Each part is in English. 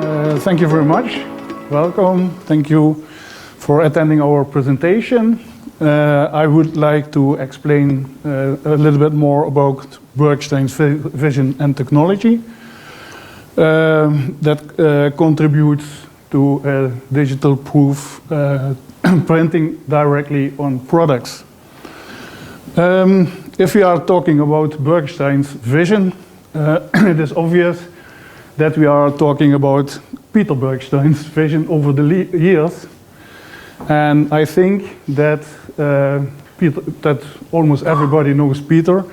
Thank you very much. Welcome. Thank you for attending our presentation. I would like to explain a little bit more about Bergstein's vision and technology that contributes to digital proof printing directly on products. If we are talking about Bergstein's vision, it is obvious that we are talking about Peter Bergstein's vision over the years. And I think that, that almost everybody knows Peter.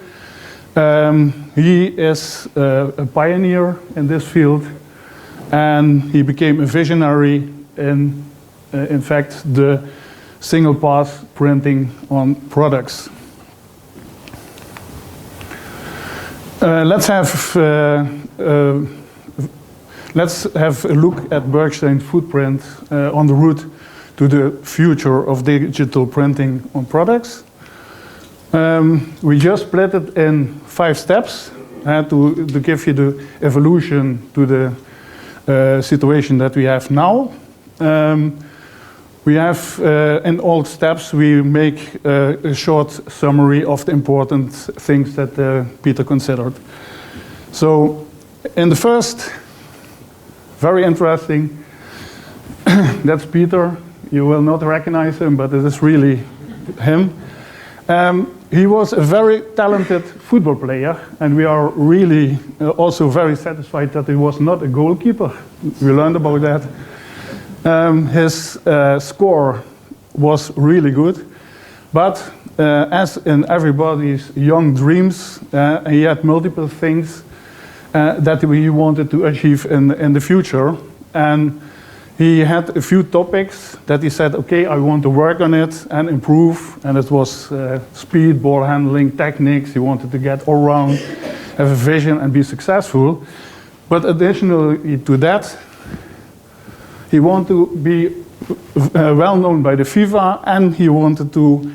He is a pioneer in this field, and he became a visionary in fact, the single-pass printing on products. Let's have a look at Bergstein's footprint on the route to the future of digital printing on products. We just split it in 5 steps to give you the evolution to the situation that we have now. We have, in all steps, we make a short summary of the important things that Peter considered. So, in the first, very interesting, that's Peter. You will not recognize him, but it is really him. He was a very talented football player, and we are really also very satisfied that he was not a goalkeeper. We learned about that. His score was really good, but as in everybody's young dreams, he had multiple things that he wanted to achieve in the future, and he had a few topics that he said, okay, I want to work on it and improve, and it was speed, ball handling, techniques. He wanted to get all around, have a vision and be successful. But additionally to that, he wanted to be well known by the FIFA, and he wanted to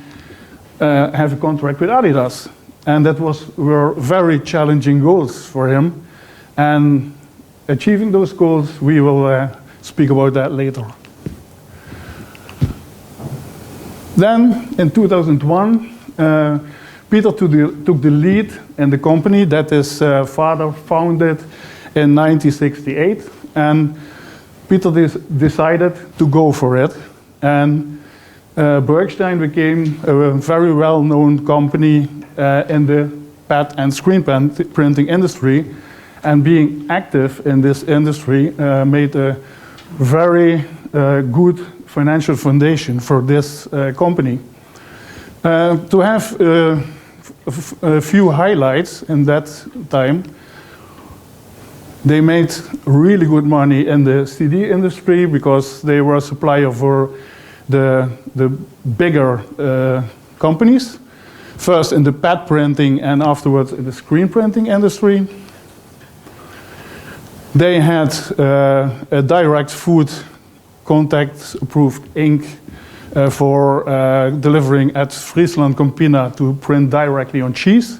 have a contract with Adidas. And that were very challenging goals for him. And achieving those goals, we will speak about that later. Then, in 2001, Peter took the lead in the company that his father founded in 1968. And Peter decided to go for it. And Bergstein became a very well-known company in the pad and screen printing industry. And being active in this industry made a very good financial foundation for this company. To have a few highlights in that time, they made really good money in the CD industry because they were a supplier for the bigger companies. First in the pad printing and afterwards in the screen printing industry. They had a direct food contact approved ink for delivering at Friesland Campina to print directly on cheese.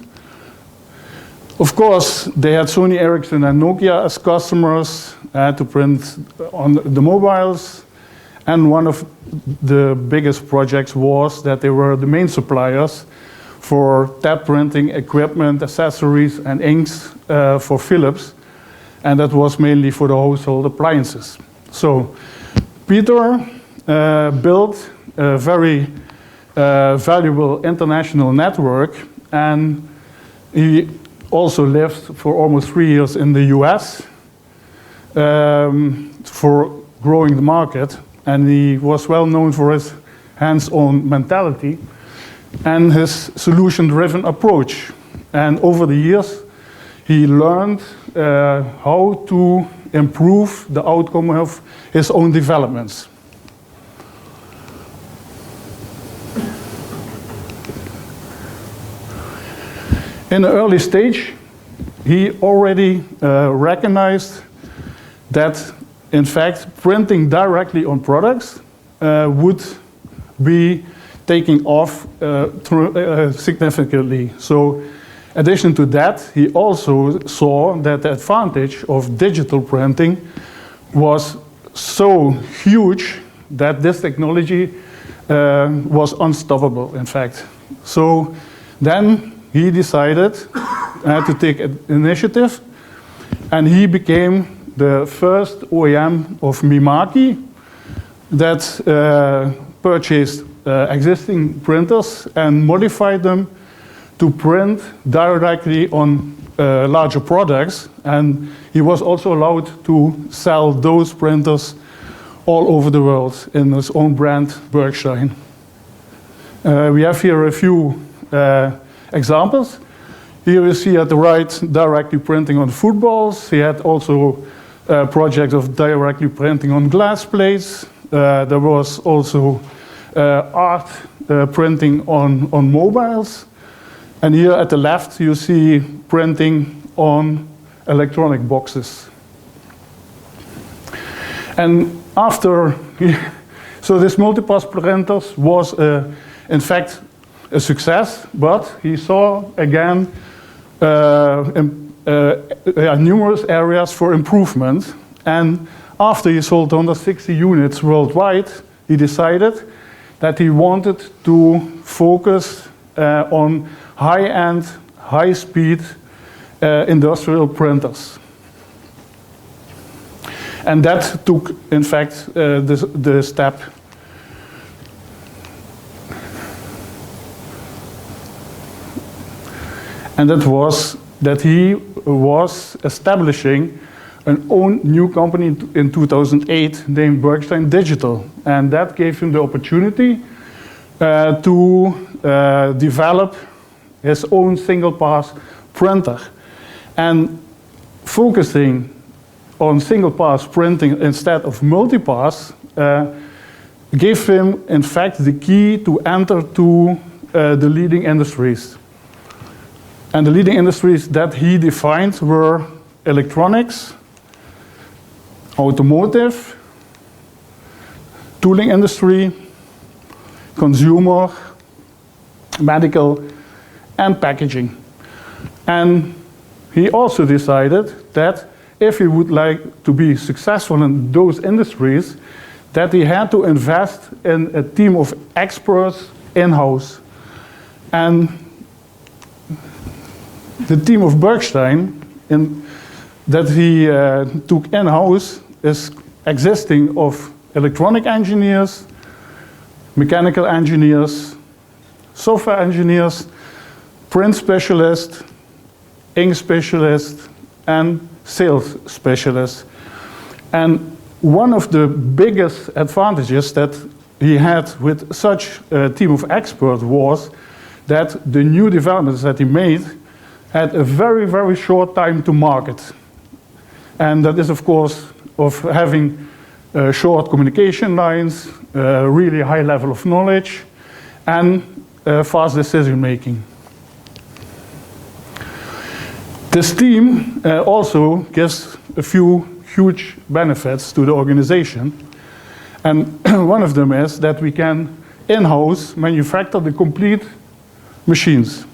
Of course, they had Sony Ericsson and Nokia as customers to print on the mobiles. And one of the biggest projects was that they were the main suppliers for tab printing equipment, accessories, and inks for Philips. And that was mainly for the household appliances. So Peter built a very valuable international network, and he also lived for almost 3 years in the US for growing the market. And he was well known for his hands-on mentality and his solution-driven approach. And over the years, he learned how to improve the outcome of his own developments. In an early stage, he already recognized that, in fact, printing directly on products would be taking off significantly. So, in addition to that, he also saw that the advantage of digital printing was so huge that this technology was unstoppable, in fact. So then he decided to take an initiative, and he became the first OEM of Mimaki that purchased existing printers and modified them to print directly on larger products. And he was also allowed to sell those printers all over the world in his own brand, Bergstein. We have here a few examples. Here you see at the right directly printing on footballs. He had also projects of directly printing on glass plates. There was also art printing on mobiles. And here at the left you see printing on electronic boxes. And after, so this multipass printers was in fact a success, but he saw again numerous areas for improvement. And after he sold 160 units worldwide, he decided that he wanted to focus on high-end, high-speed industrial printers. And that took, in fact, the step. And that was that he was establishing an own new company in 2008 named Bergstein Digital. And that gave him the opportunity to develop his own single-pass printer. And focusing on single-pass printing instead of multipass gave him, in fact, the key to enter to the leading industries. And the leading industries that he defined were electronics, automotive, tooling industry, consumer, medical, and packaging. And he also decided that if he would like to be successful in those industries, that he had to invest in a team of experts in-house. And the team of Bergstein that he took in-house is existing of electronic engineers, mechanical engineers, software engineers, print specialists, ink specialists, and sales specialists. And one of the biggest advantages that he had with such a team of experts was that the new developments that he made had a very, very short time to market. And that is, of course, of having short communication lines, really high level of knowledge, and fast decision making. This team also gives a few huge benefits to the organization. And one of them is that we can in-house manufacture the complete machines.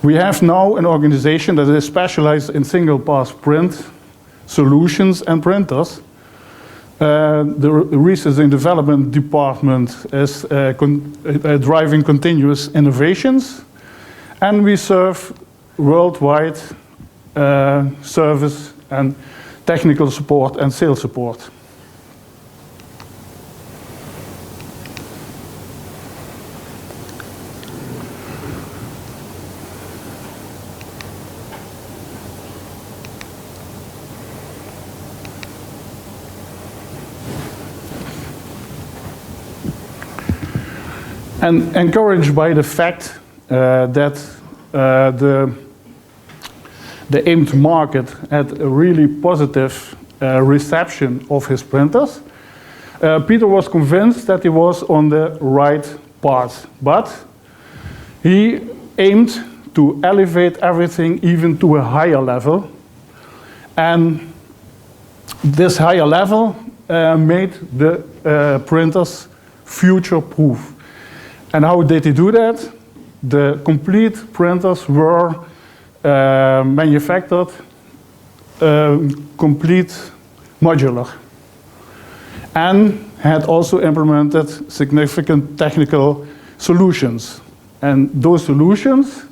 We have now an organization that is specialized in single-pass print solutions and printers. The research and development department is driving continuous innovations, and we serve worldwide service and technical support and sales support. And encouraged by the fact that the aimed market had a really positive reception of his printers, Peter was convinced that he was on the right path. But he aimed to elevate everything even to a higher level. And this higher level made the printers future-proof. And how did he do that? The complete printers were manufactured complete modular, and had also implemented significant technical solutions. And those solutions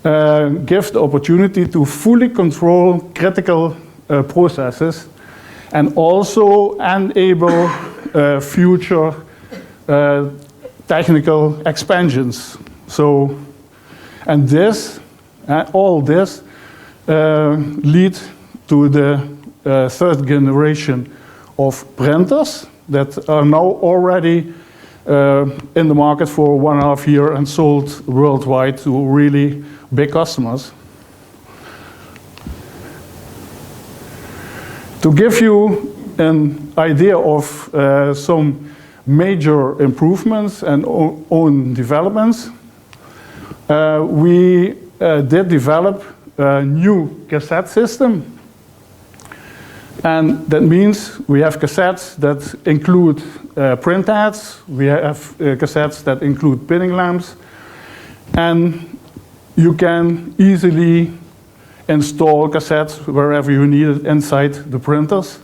give the opportunity to fully control critical processes and also enable future technical expansions. So, and this, all this lead to the third generation of printers that are now already in the market for 1.5 years and sold worldwide to really big customers. To give you an idea of some major improvements and own developments, we did develop a new cassette system. And that means we have cassettes that include print heads, we have cassettes that include pinning lamps, and you can easily install cassettes wherever you need it inside the printers.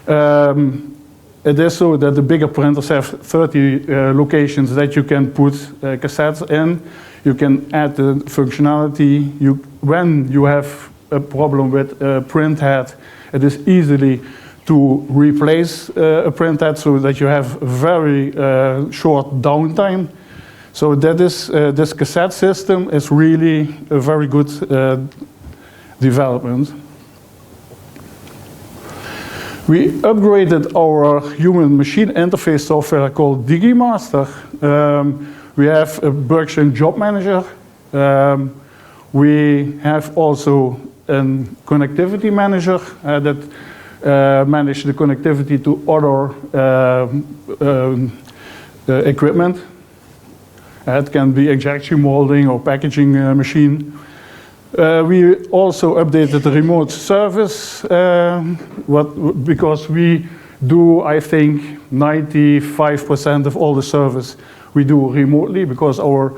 It is so that the bigger printers have 30 locations that you can put cassettes in. You can add the functionality. When you have a problem with a print head, it is easily to replace a print head so that you have very short downtime. So that is, this cassette system is really a very good development. We upgraded our human-machine interface software called DigiMaster. We have a Bergstein job manager. We have also a connectivity manager that manages the connectivity to other equipment. It can be injection molding or packaging machine. We also updated the remote service because we do, I think, 95% of all the service we do remotely because our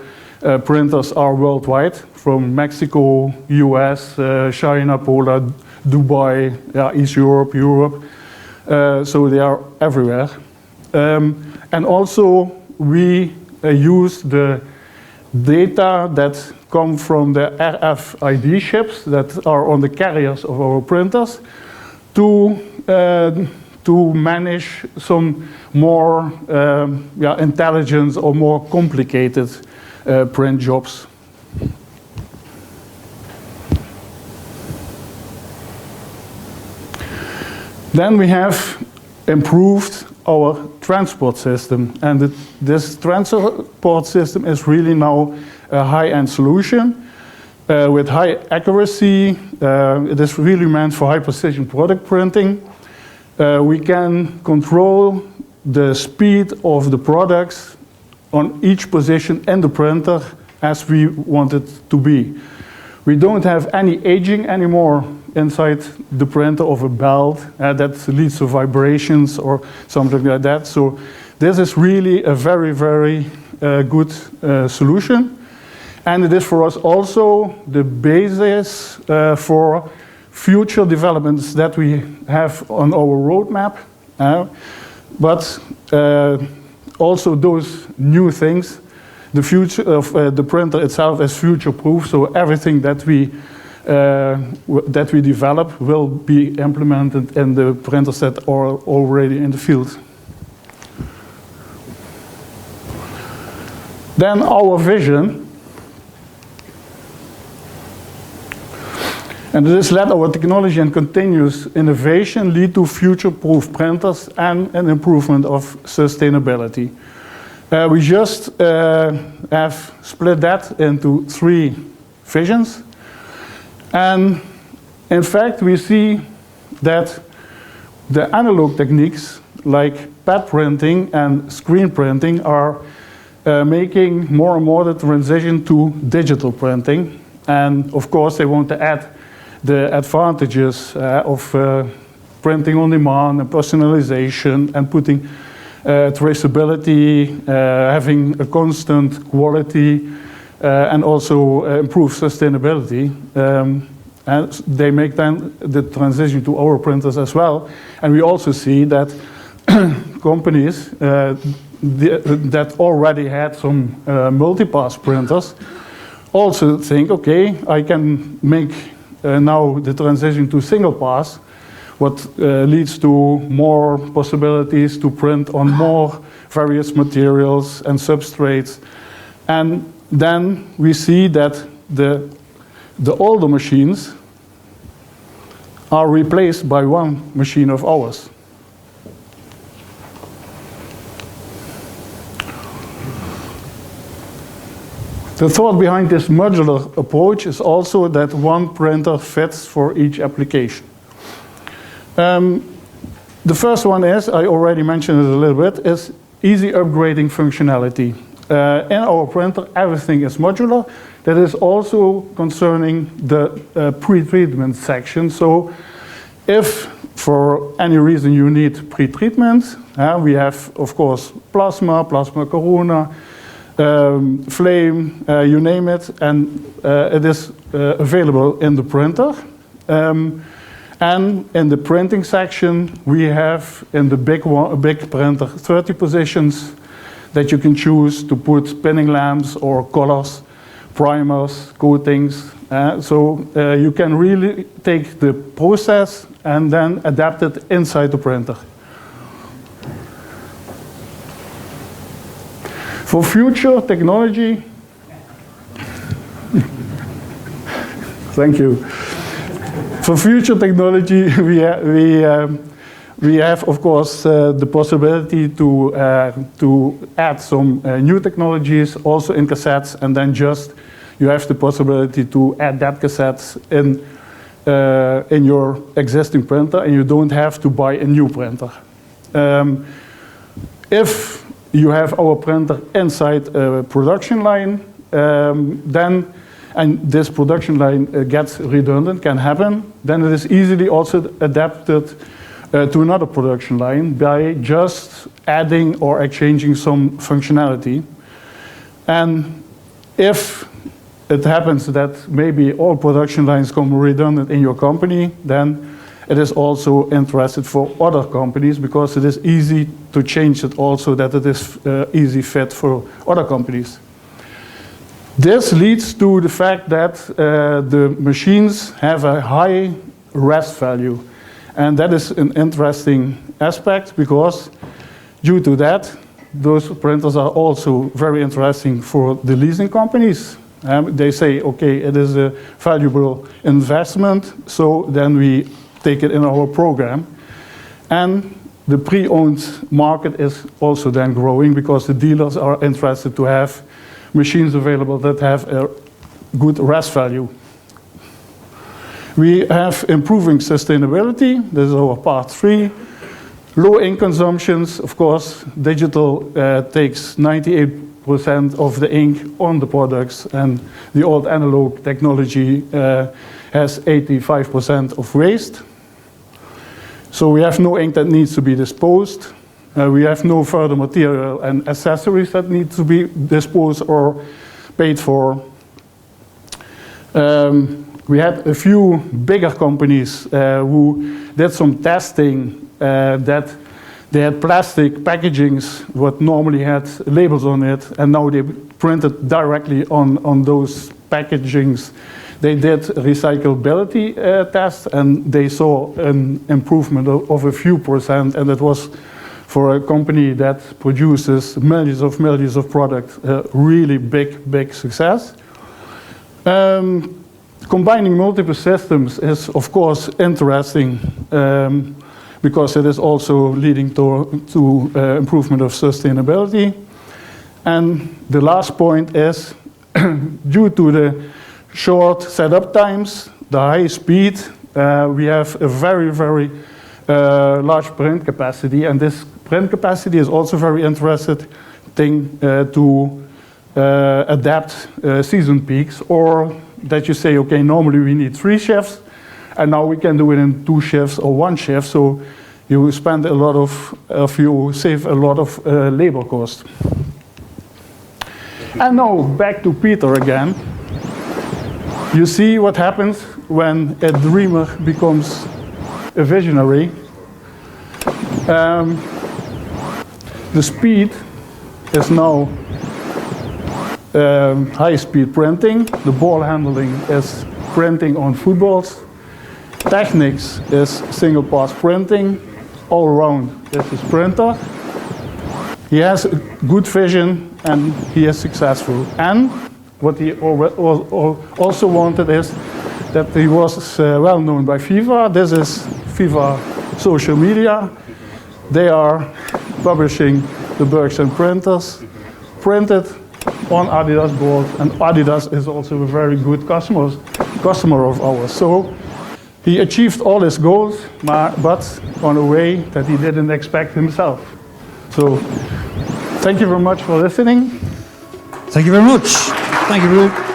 printers are worldwide, from Mexico, US, China, Poland, Dubai, East Europe, Europe. So they are everywhere. And also we use the data that come from the RFID chips that are on the carriers of our printers to manage some more intelligent or more complicated print jobs. Then we have improved our transport system, and this transport system is really now a high-end solution with high accuracy. It is really meant for high-precision product printing. We can control the speed of the products on each position in the printer as we want it to be. We don't have any aging anymore inside the printer of a belt that leads to vibrations or something like that. So this is really a very, very good solution. And it is for us also the basis for future developments that we have on our roadmap. But also those new things, the future of the printer itself is future-proof, so everything that we develop will be implemented in the printers that are already in the field. Then our vision. And this led our technology and continuous innovation lead to future-proof printers and an improvement of sustainability. We just have split that into 3 visions. And in fact, we see that the analog techniques like pad printing and screen printing are making more and more the transition to digital printing. And of course, they want to add the advantages of printing on demand and personalization and putting traceability, having a constant quality, and also improve sustainability. And they make then the transition to our printers as well. And we also see that companies that already had some multi-pass printers also think, okay, I can make now the transition to single pass, what leads to more possibilities to print on more various materials and substrates. And then we see that the older machines are replaced by one machine of ours. The thought behind this modular approach is also that one printer fits for each application. The first one is, I already mentioned it a little bit, is easy upgrading functionality. In our printer, everything is modular. That is also concerning the pre-treatment section. So if for any reason you need pre-treatment, we have, of course, plasma corona, flame, you name it, and it is available in the printer. And in the printing section, we have in the big printer 30 positions that you can choose to put spinning lamps or colors, primers, coatings. So you can really take the process and then adapt it inside the printer. For future technology, thank you. For future technology, we have, of course, the possibility to add some new technologies also in cassettes, and then just you have the possibility to add that cassettes in your existing printer, and you don't have to buy a new printer. If you have our printer inside a production line, and this production line gets redundant, can happen, then it is easily also adapted to another production line by just adding or exchanging some functionality. And if it happens that maybe all production lines come redundant in your company, then it is also interested for other companies because it is easy to change it also, that it is easy fit for other companies. This leads to the fact that the machines have a high rest value. And that is an interesting aspect because due to that, those printers are also very interesting for the leasing companies. They say, okay, it is a valuable investment, so then we take it in our program. And the pre-owned market is also then growing because the dealers are interested to have machines available that have a good rest value. We have improving sustainability. This is our part 3. Low ink consumptions. Of course, digital takes 98% of the ink on the products, and the old analog technology has 85% of waste. So we have no ink that needs to be disposed. We have no further material and accessories that need to be disposed or paid for. We had a few bigger companies who did some testing that they had plastic packagings what normally had labels on it, and now they printed directly on those packagings. They did recyclability tests, and they saw an improvement of a few percent, and it was for a company that produces millions of products, really big success. Combining multiple systems is, of course, interesting because it is also leading to improvement of sustainability. And the last point is, due to the short setup times, the high speed, we have a very large print capacity, and this print capacity is also very interesting thing to adapt season peaks, or that you say, okay, normally we need 3 shifts, and now we can do it in 2 shifts or 1 shift, so you spend a lot you save a lot of labor cost. And now back to Peter again. You see what happens when a dreamer becomes a visionary. The speed is now high-speed printing. The ball handling is printing on footballs. Techniques is single-pass printing. All around is his printer. He has a good vision and he is successful. And what he also wanted is that he was well known by FIFA. This is FIFA social media. They are publishing the Bergstein printers, printed on Adidas board, and Adidas is also a very good customer of ours. So he achieved all his goals, but on a way that he didn't expect himself. So thank you very much for listening. Thank you very much. Thank you, Ruud.